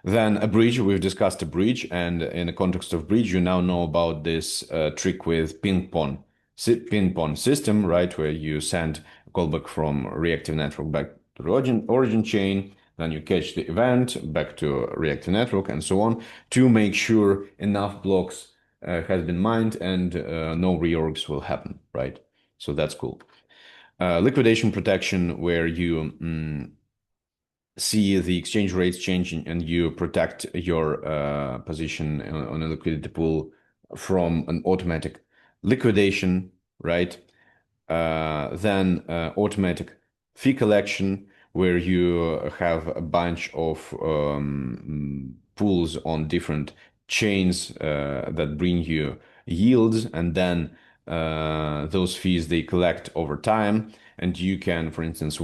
Then a bridge, we've discussed a bridge, and in the context of bridge, you now know about this trick with ping-pong system, right, where you send a callback from reactive network back to the origin chain, then you catch the event back to reactive network, and so on, to make sure enough blocks has been mined and no reorgs will happen, right? So that's cool. Liquidation protection, where you see the exchange rates changing and you protect your position on a liquidity pool from an automatic liquidation, right? Then automatic fee collection, where you have a bunch of pools on different chains that bring you yields, and then those fees they collect over time, and you can, for instance,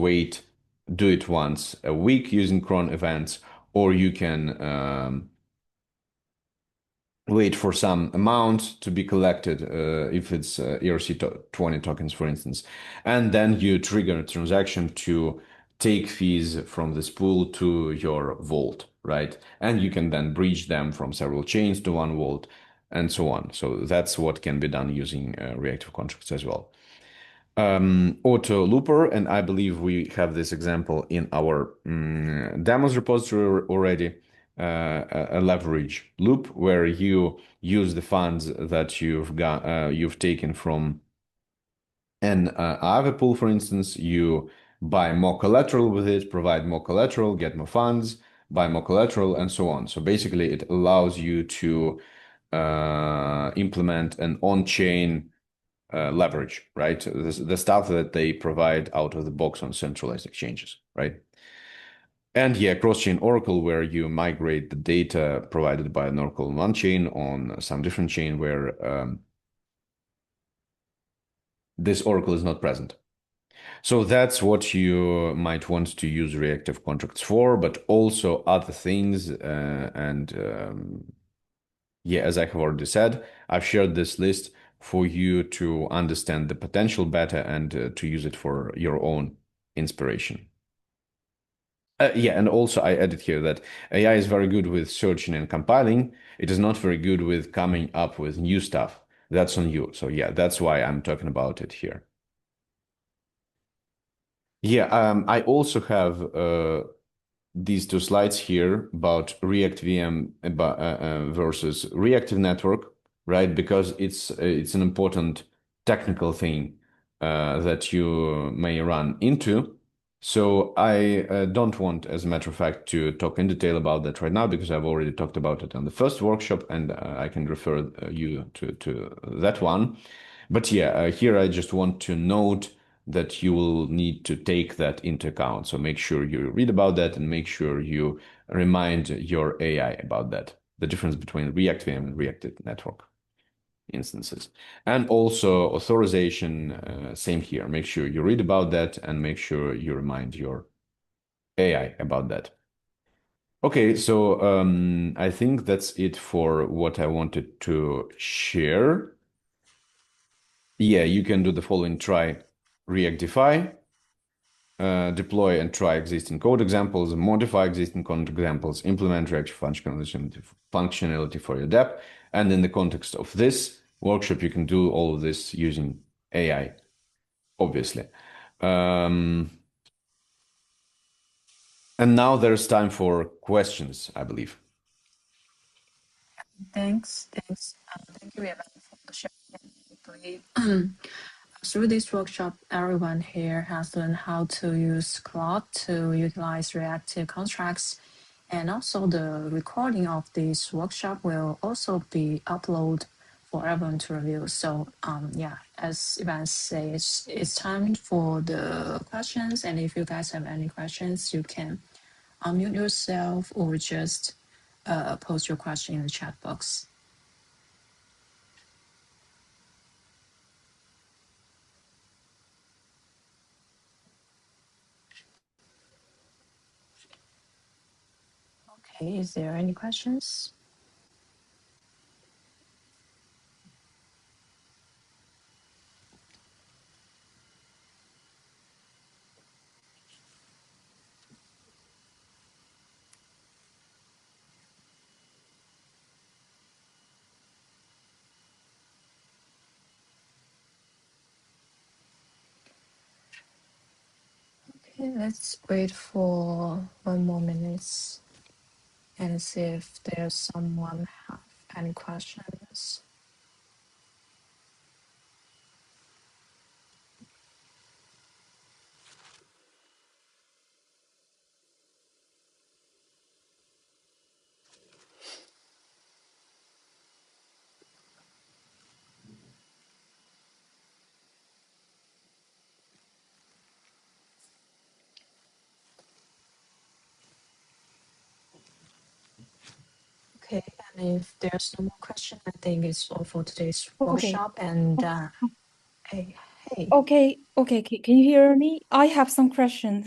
do it once a week using cron events, or you can wait for some amount to be collected if it's ERC20 tokens, for instance, and then you trigger a transaction to take fees from this pool to your vault, right? And you can then bridge them from several chains to one vault and so on. So that's what can be done using reactive contracts as well. Auto looper, and I believe we have this example in our demos repository already. A leverage loop, where you use the funds that you've taken from an Aave pool, for instance. You buy more collateral with it, provide more collateral, get more funds, buy more collateral, and so on. So basically, it allows you to implement an on-chain leverage, right? The stuff that they provide out of the box on centralized exchanges, right? And yeah, cross-chain Oracle, where you migrate the data provided by an Oracle on one chain on some different chain where this Oracle is not present. So that's what you might want to use reactive contracts for, but also other things. Yeah, as I have already said, I've shared this list for you to understand the potential better and to use it for your own inspiration. Yeah, and also I added here that AI is very good with searching and compiling. It is not very good with coming up with new stuff. That's on you. So yeah, that's why I'm talking about it here. Yeah, I also have these two slides here about React VM versus reactive network, right? Because it's an important technical thing that you may run into. So I don't want, as a matter of fact, to talk in detail about that right now because I've already talked about it on the first workshop, and I can refer you to that one. But yeah, here I just want to note that you will need to take that into account. So make sure you read about that and make sure you remind your AI about that, the difference between reactive and reactive network instances. And also authorization, same here. Make sure you read about that and make sure you remind your AI about that. Okay, so I think that's it for what I wanted to share. Yeah, you can do the following: try Reactify, deploy and try existing code examples, modify existing code examples, implement reactive functionality for your dApp. And in the context of this workshop, you can do all of this using AI, obviously. And now there's time for questions, I believe. Thanks. Thank you, Evan, for the sharing. Through this workshop, everyone here has learned how to use Claude to utilize reactive contracts. And also the recording of this workshop will also be uploaded for everyone to review. So yeah, as Ivan says, it's time for the questions. And if you guys have any questions, you can unmute yourself or just post your question in the chat box. Okay, is there any questions? Okay, let's wait for 1 more minute and see if there's someone have any questions. Okay, and if there's no more question, I think it's all for today's Okay. workshop. And hey, Okay. Can you hear me? I have some question.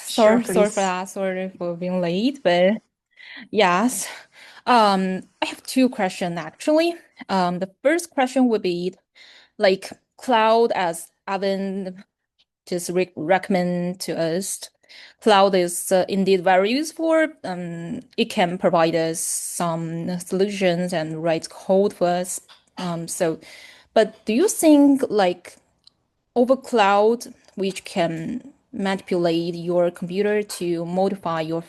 sure, Sorry for please. that. Sorry for being late, but yes. I have two questions actually. The first question would be like cloud, as Evan just recommend to us. Cloud is indeed very useful. It can provide us some solutions and write code for us. But do you think like over cloud, which can manipulate your computer to modify your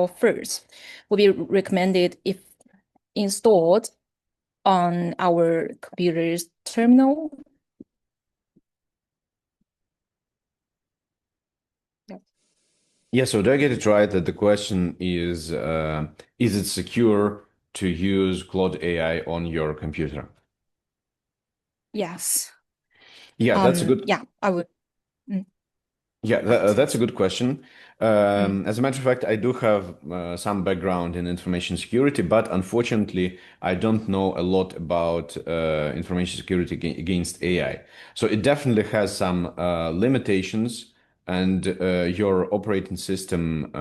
first, would be recommended if installed on our computer's terminal? Yeah, so do I get it right that the question is it secure to use Claude AI on your computer? Yes. Yeah, that's a good. Yeah, I would. Mm, Yeah, that's a good question. mm. As a matter of fact, I do have some background in information security, but unfortunately, I don't know a lot about information security against AI. So it definitely has some limitations, and your operating system,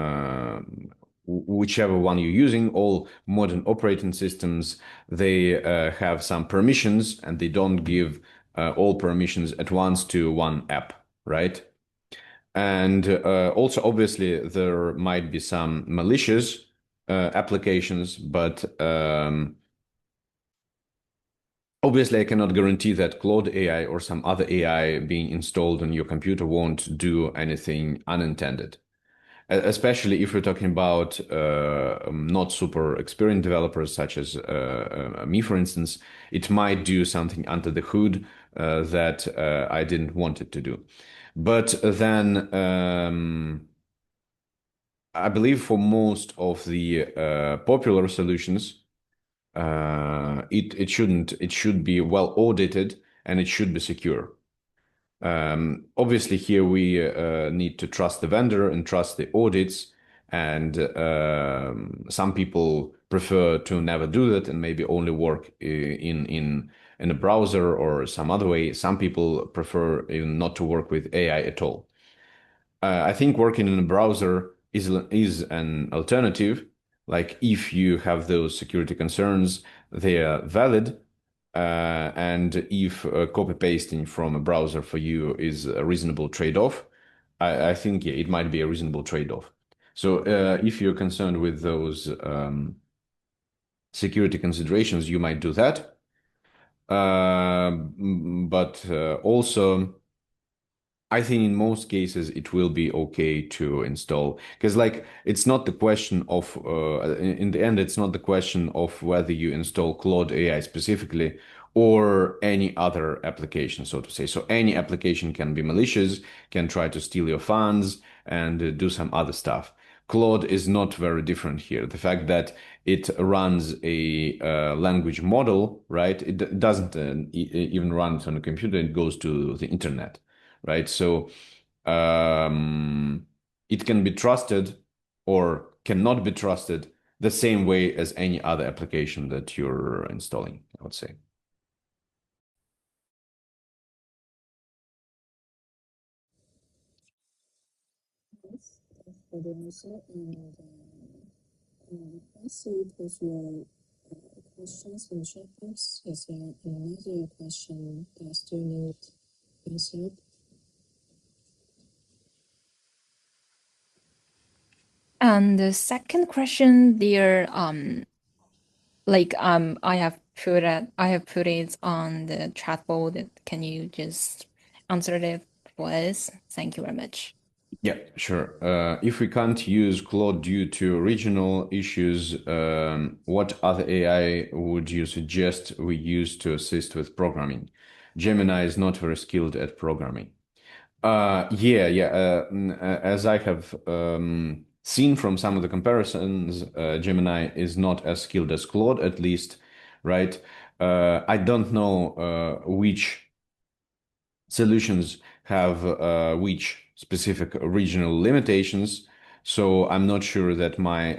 whichever one you're using, all modern operating systems, they have some permissions, and they don't give all permissions at once to one app, right? And also, obviously, there might be some malicious applications, but obviously, I cannot guarantee that Claude AI or some other AI being installed on your computer won't do anything unintended. Especially if we're talking about not super experienced developers such as me, for instance, it might do something under the hood that I didn't want it to do. But then I believe for most of the popular solutions, it should be well audited and it should be secure. Obviously, here we need to trust the vendor and trust the audits, and some people prefer to never do that and maybe only work in a browser or some other way. Some people prefer even not to work with AI at all. I think working in a browser is an alternative. Like if you have those security concerns, they are valid. And if copy pasting from a browser for you is a reasonable trade-off, I think yeah, it might be a reasonable trade-off. So if you're concerned with those security considerations, you might do that. But also, I think in most cases it will be okay to install, because like it's not the question of in the end it's not the question of whether you install Claude AI specifically or any other application, so to say. So any application can be malicious, can try to steal your funds and do some other stuff. Claude is not very different here. The fact that it runs a language model, right? It doesn't even run on a computer. It goes to the internet, right? So it can be trusted or cannot be trusted the same way as any other application that you're installing, I would say. Yes, thanks for the answer. And proceed with your questions in the chat box. Is there another question that still need answered? And the second question there, I have put it on the chat board. Can you just answer it for us? Thank you very much. Yeah, sure. If we can't use Claude due to regional issues, what other AI would you suggest we use to assist with programming? Gemini is not very skilled at programming. As I have seen from some of the comparisons, Gemini is not as skilled as Claude, at least, right? I don't know which solutions have which specific regional limitations. So I'm not sure that my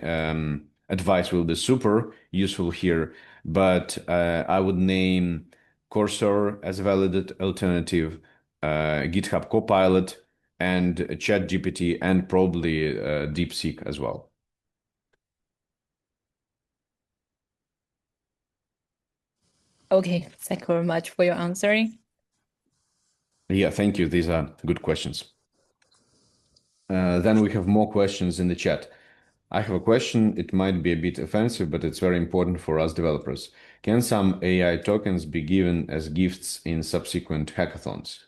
advice will be super useful here, but I would name Cursor as a valid alternative, GitHub Copilot, and ChatGPT, and probably DeepSeek as well. Okay, thank you very much for your answering. Yeah, thank you. These are good questions. Then we have more questions in the chat. I have a question. It might be a bit offensive, but it's very important for us developers. Can some AI tokens be given as gifts in subsequent hackathons?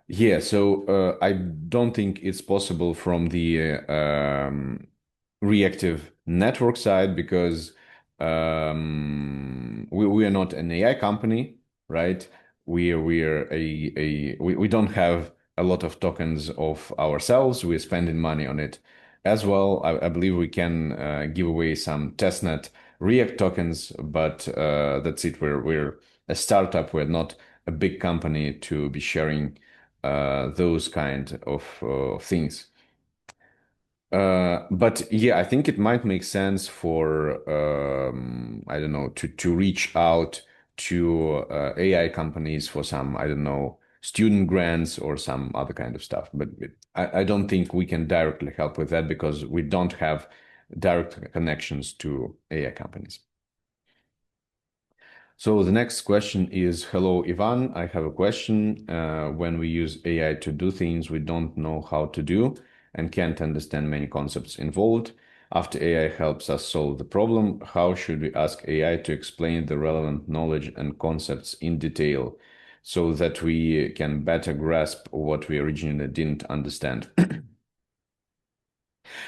Yeah, so I don't think it's possible from the reactive network side because we are not an AI company, right? We don't have a lot of tokens of ourselves. We're spending money on it as well. I believe we can give away some testnet React tokens, but that's it. We're a startup. We're not a big company to be sharing those kind of things. But yeah, I think it might make sense for I don't know, to reach out to AI companies for some, I don't know, student grants or some other kind of stuff. But I don't think we can directly help with that because we don't have direct connections to AI companies. So the next question is, hello, Ivan. I have a question. When we use AI to do things we don't know how to do and can't understand many concepts involved, after AI helps us solve the problem, how should we ask AI to explain the relevant knowledge and concepts in detail so that we can better grasp what we originally didn't understand?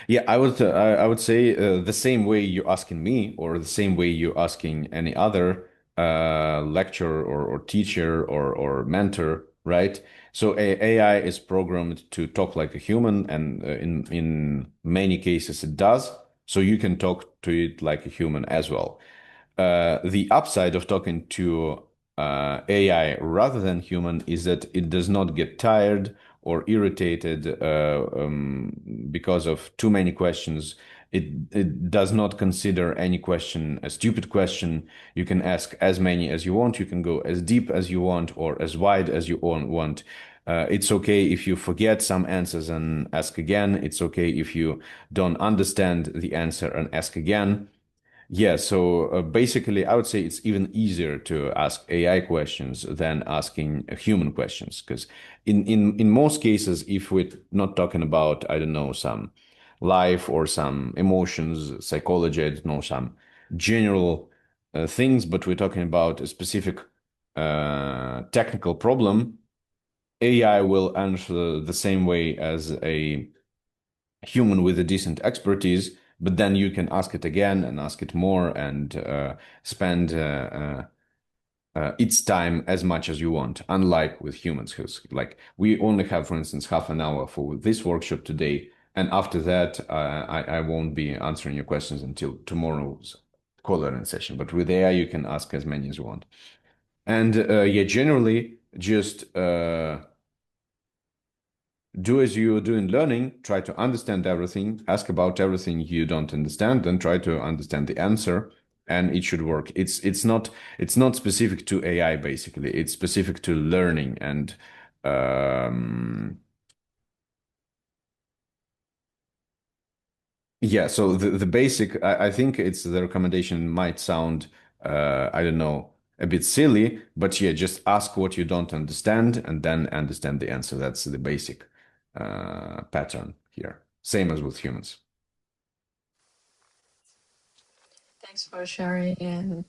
Yeah, I would say the same way you're asking me, or the same way you're asking any other lecturer or teacher or mentor, right? So AI is programmed to talk like a human, and in many cases it does. So you can talk to it like a human as well. The upside of talking to AI rather than human is that it does not get tired or irritated because of too many questions. It does not consider any question a stupid question. You can ask as many as you want. You can go as deep as you want or as wide as you want. It's okay if you forget some answers and ask again. It's okay if you don't understand the answer and ask again. Yeah, so basically, I would say it's even easier to ask AI questions than asking human questions, because in most cases, if we're not talking about, I don't know, some life or some emotions, psychology, I don't know, some general things, but we're talking about a specific technical problem, AI will answer the same way as a human with a decent expertise, but then you can ask it again and ask it more and spend its time as much as you want, unlike with humans, who's like we only have, for instance, half an hour for this workshop today, and after that, I won't be answering your questions until tomorrow's call-in session. But with AI, you can ask as many as you want. And yeah, generally, just do as you do in learning, try to understand everything, ask about everything you don't understand, then try to understand the answer, and it should work. It's not specific to AI, basically. It's specific to learning. And yeah, so the basic, I think it's the recommendation might sound I don't know, a bit silly, but yeah, just ask what you don't understand and then understand the answer. That's the basic pattern here. Same as with humans. Thanks for sharing, and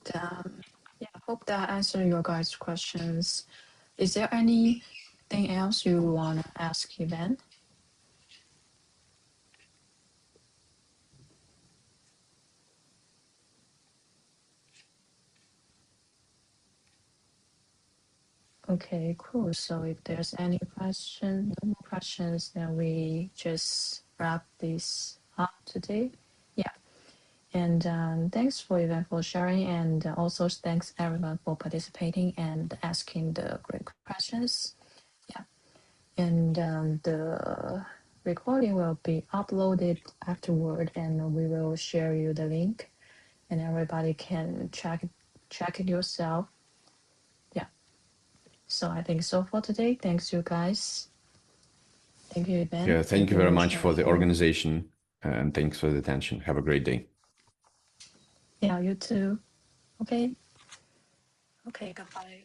yeah, I hope that answered your guys' questions. Is there anything else you want to ask Ivan? Okay, cool. So if there's any question, no more questions, then we just wrap this up today. Yeah. And thanks for Ivan for sharing, and also thanks everyone for participating and asking the great questions. Yeah. And the recording will be uploaded afterward, and we will share you the link, and everybody can check it yourself. Yeah. So I think so for today. Thanks you guys. Thank you, Ivan. Yeah, thank you very much for the sharing. organization, and thanks for the attention. Have a great day. Yeah, you too. Okay. Okay, goodbye.